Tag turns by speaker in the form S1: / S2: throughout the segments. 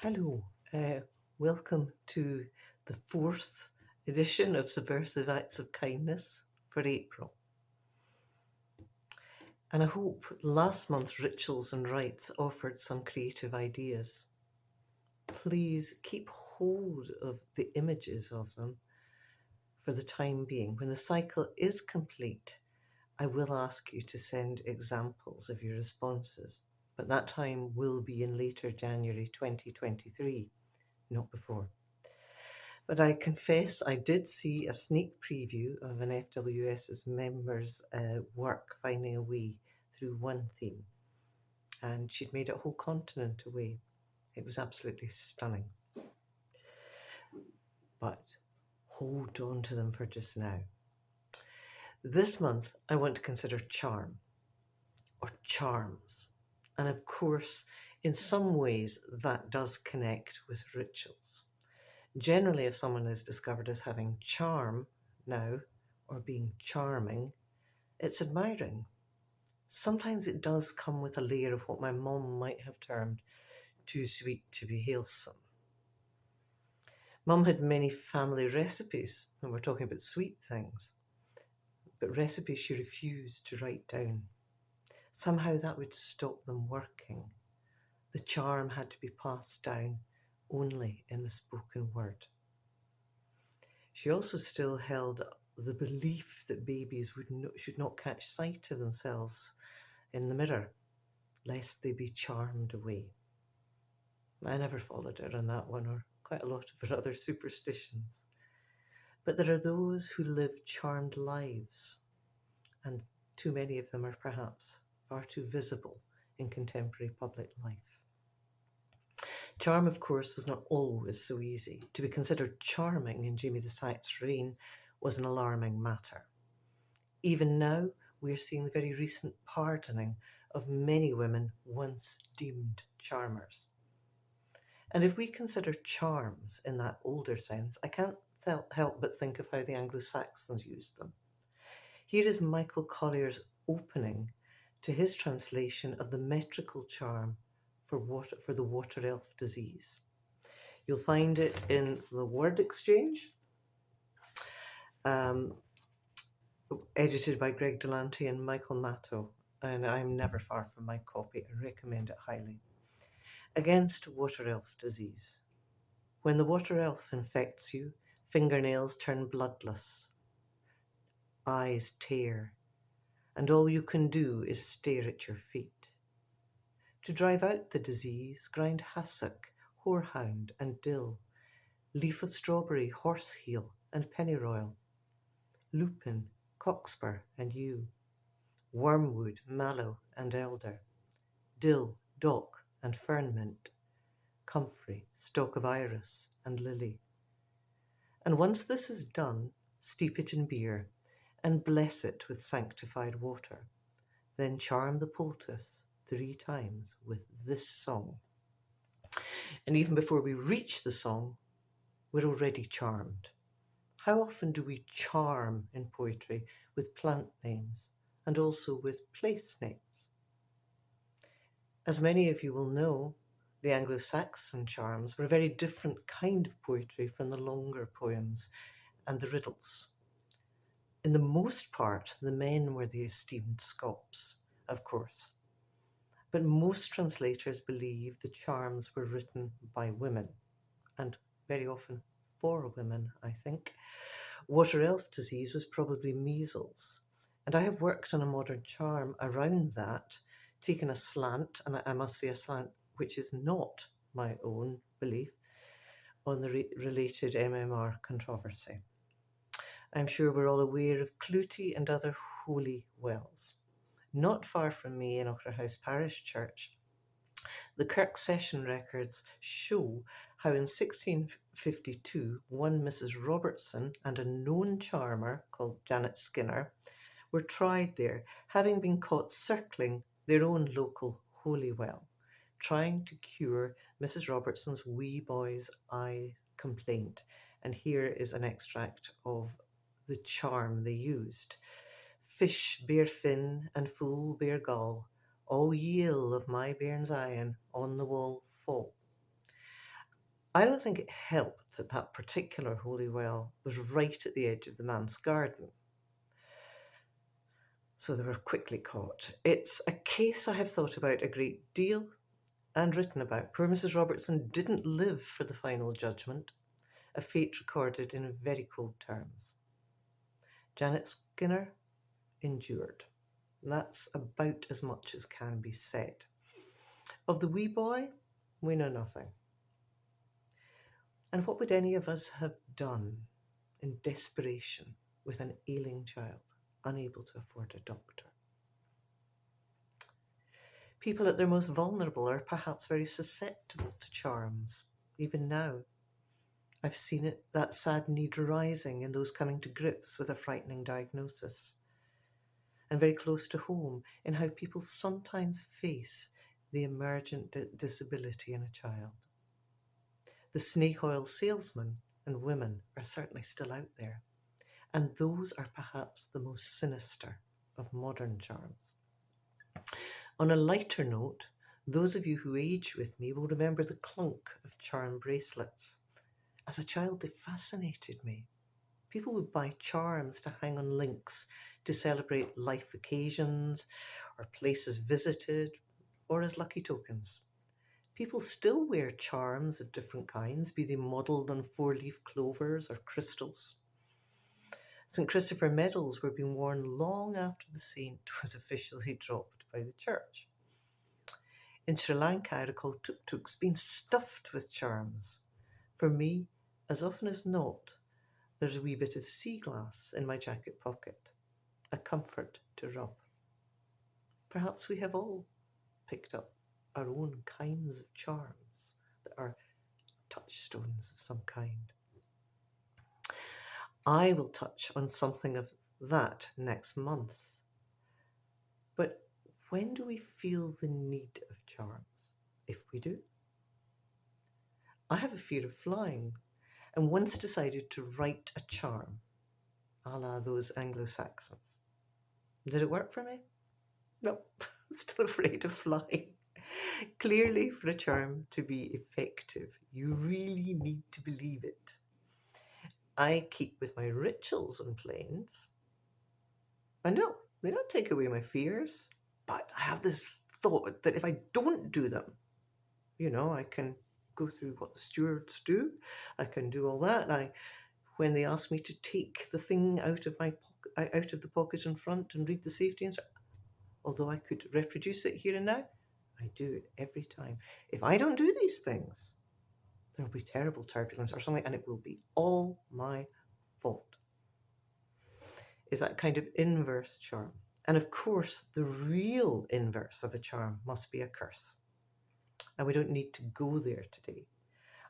S1: Hello, welcome to the fourth edition of Subversive Acts of Kindness for April. And I hope last month's rituals and rites offered some creative ideas. Please keep hold of the images of them for the time being. When the cycle is complete, I will ask you to send examples of your responses, but that time will be in later January 2023, not before. But I confess I did see a sneak preview of an FWS's members' work finding a way through one theme, and she'd made a whole continent away. It was absolutely stunning. But hold on to them for just now. This month, I want to consider charm, or charms. And of course, in some ways, that does connect with rituals. Generally, if someone is discovered as having charm now, or being charming, it's admiring. Sometimes it does come with a layer of what my mum might have termed too sweet to be wholesome. Mum had many family recipes when we're talking about sweet things, but recipes she refused to write down. Somehow that would stop them working. The charm had to be passed down only in the spoken word. She also still held the belief that babies should not catch sight of themselves in the mirror, lest they be charmed away. I never followed her on that one, or quite a lot of her other superstitions. But there are those who live charmed lives, and too many of them are perhaps far too visible in contemporary public life. Charm, of course, was not always so easy. To be considered charming in Jamie the Sixth's reign was an alarming matter. Even now, we are seeing the very recent pardoning of many women once deemed charmers. And if we consider charms in that older sense, I can't help but think of how the Anglo-Saxons used them. Here is Michael Collier's opening to his translation of the metrical charm for the water elf disease. You'll find it in the Word Exchange, edited by Greg Delante and Michael Matto, and I'm never far from my copy. I recommend it highly. Against water elf disease. When the water elf infects you, fingernails turn bloodless, eyes tear, and all you can do is stare at your feet. To drive out the disease, grind hassock, horehound, and dill, leaf of strawberry, horseheel, and pennyroyal, lupin, cockspur, and yew, wormwood, mallow, and elder, dill, dock, and fernmint, comfrey, stalk of iris, and lily. And once this is done, steep it in beer, and bless it with sanctified water. Then charm the poultice 3 times with this song. And even before we reach the song, we're already charmed. How often do we charm in poetry with plant names and also with place names? As many of you will know, the Anglo-Saxon charms were a very different kind of poetry from the longer poems and the riddles. In the most part, the men were the esteemed scops, of course. But most translators believe the charms were written by women, and very often for women, I think. Water elf disease was probably measles, and I have worked on a modern charm around that, taken a slant, and I must say a slant which is not my own belief, on the related MMR controversy. I'm sure we're all aware of Clutie and other holy wells. Not far from me in Ochterhouse Parish Church, the Kirk Session records show how in 1652, one Mrs. Robertson and a known charmer called Janet Skinner were tried there, having been caught circling their own local holy well, trying to cure Mrs. Robertson's wee boy's eye complaint. And here is an extract of the charm they used. Fish bear fin and fool bear gall, all ye ill of my bairn's eyen on the wall fall. I don't think it helped that that particular holy well was right at the edge of the man's garden, so they were quickly caught. It's a case I have thought about a great deal and written about. Poor Mrs. Robertson didn't live for the final judgment, a fate recorded in very cold terms. Janet Skinner endured. That's about as much as can be said. Of the wee boy, we know nothing. And what would any of us have done in desperation with an ailing child, unable to afford a doctor? People at their most vulnerable are perhaps very susceptible to charms, even now. I've seen it, that sad need rising in those coming to grips with a frightening diagnosis. And very close to home in how people sometimes face the emergent disability in a child. The snake oil salesmen and women are certainly still out there, and those are perhaps the most sinister of modern charms. On a lighter note, those of you who age with me will remember the clunk of charm bracelets. As a child, they fascinated me. People would buy charms to hang on links to celebrate life occasions or places visited or as lucky tokens. People still wear charms of different kinds, be they modelled on four-leaf clovers or crystals. St. Christopher medals were being worn long after the saint was officially dropped by the church. In Sri Lanka, I recall tuk-tuks being stuffed with charms. For me, as often as not, there's a wee bit of sea glass in my jacket pocket, a comfort to rub. Perhaps we have all picked up our own kinds of charms that are touchstones of some kind. I will touch on something of that next month. But when do we feel the need of charms? If we do. I have a fear of flying, and once decided to write a charm, a la those Anglo-Saxons. Did it work for me? No, I'm still afraid of flying. Clearly, for a charm to be effective, you really need to believe it. I keep with my rituals on planes. I know, they don't take away my fears, but I have this thought that if I don't do them, I can go through what the stewards do. I can do all that. When they ask me to take the thing out of the pocket in front and read the safety instructions, although I could reproduce it here and now, I do it every time. If I don't do these things, there will be terrible turbulence or something, and it will be all my fault. Is that kind of inverse charm. And of course, the real inverse of a charm must be a curse. And we don't need to go there today.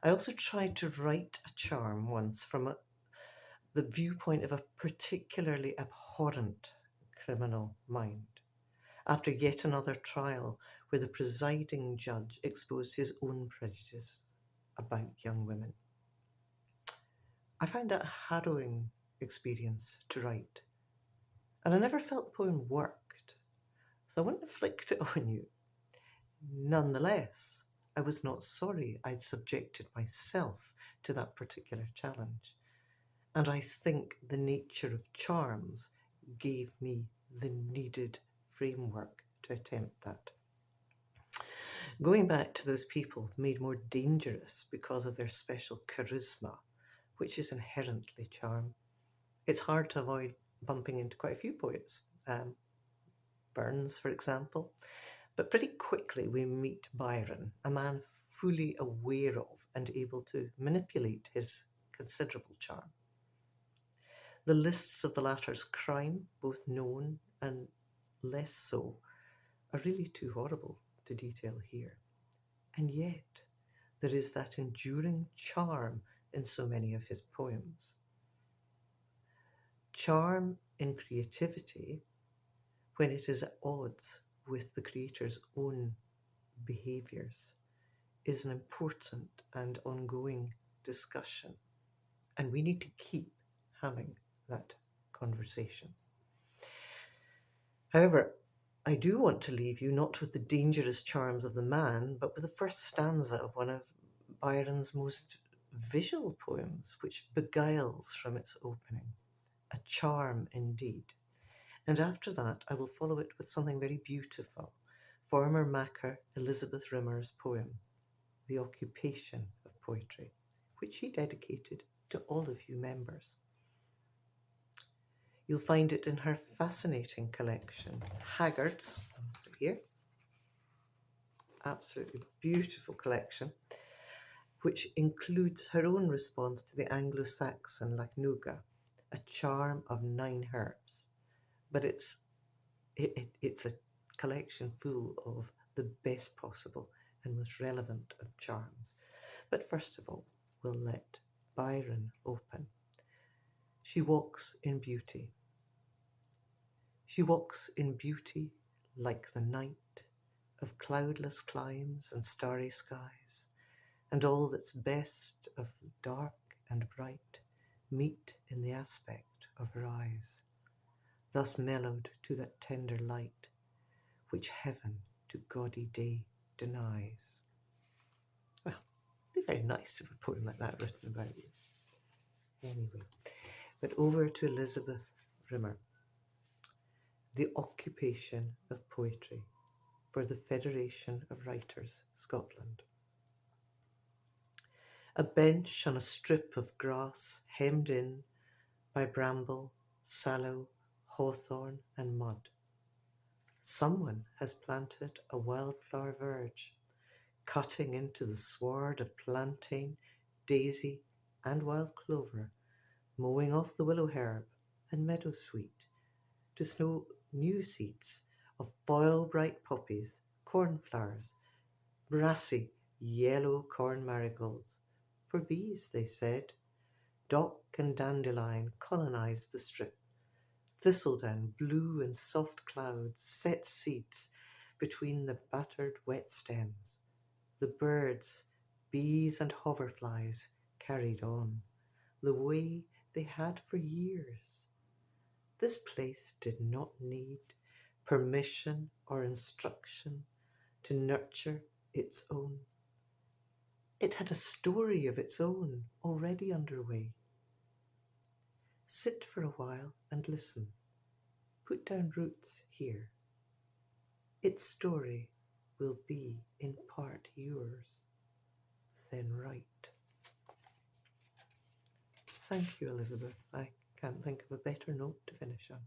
S1: I also tried to write a charm once from the viewpoint of a particularly abhorrent criminal mind, after yet another trial where the presiding judge exposed his own prejudice about young women. I found that a harrowing experience to write, and I never felt the poem worked, so I wouldn't inflict it on you. Nonetheless, I was not sorry I'd subjected myself to that particular challenge, and I think the nature of charms gave me the needed framework to attempt that. Going back to those people made more dangerous because of their special charisma, which is inherently charm, it's hard to avoid bumping into quite a few poets. Burns, for example. But pretty quickly we meet Byron, a man fully aware of and able to manipulate his considerable charm. The lists of the latter's crime, both known and less so, are really too horrible to detail here. And yet, there is that enduring charm in so many of his poems. Charm in creativity, when it is at odds with the creator's own behaviours, is an important and ongoing discussion. And we need to keep having that conversation. However, I do want to leave you not with the dangerous charms of the man, but with the first stanza of one of Byron's most visual poems, which beguiles from its opening. A charm indeed. And after that, I will follow it with something very beautiful. Former Makar Elizabeth Rimmer's poem, The Occupation of Poetry, which he dedicated to all of you members. You'll find it in her fascinating collection, Haggard's, here. Absolutely beautiful collection, which includes her own response to the Anglo-Saxon Lacnuga, a charm of 9 herbs. But it's a collection full of the best possible and most relevant of charms. But first of all, we'll let Byron open. She walks in beauty. She walks in beauty like the night of cloudless climes and starry skies, and all that's best of dark and bright meet in the aspect of her eyes, thus mellowed to that tender light which heaven to gaudy day denies. Well, it'd be very nice to have a poem like that written about you. Anyway, but over to Elizabeth Rimmer. The Occupation of Poetry for the Federation of Writers, Scotland. A bench on a strip of grass hemmed in by bramble, sallow, hawthorn and mud. Someone has planted a wildflower verge, cutting into the sward of plantain, daisy and wild clover, mowing off the willow herb and meadowsweet to snow new seeds of foil-bright poppies, cornflowers, brassy yellow corn marigolds. For bees, they said. Dock and dandelion colonized the strip. Thistledown, blue and soft clouds, set seeds between the battered wet stems. The birds, bees and hoverflies carried on, the way they had for years. This place did not need permission or instruction to nurture its own. It had a story of its own already underway. Sit for a while and listen. Put down roots here. Its story will be in part yours. Then write. Thank you, Elizabeth. I can't think of a better note to finish on.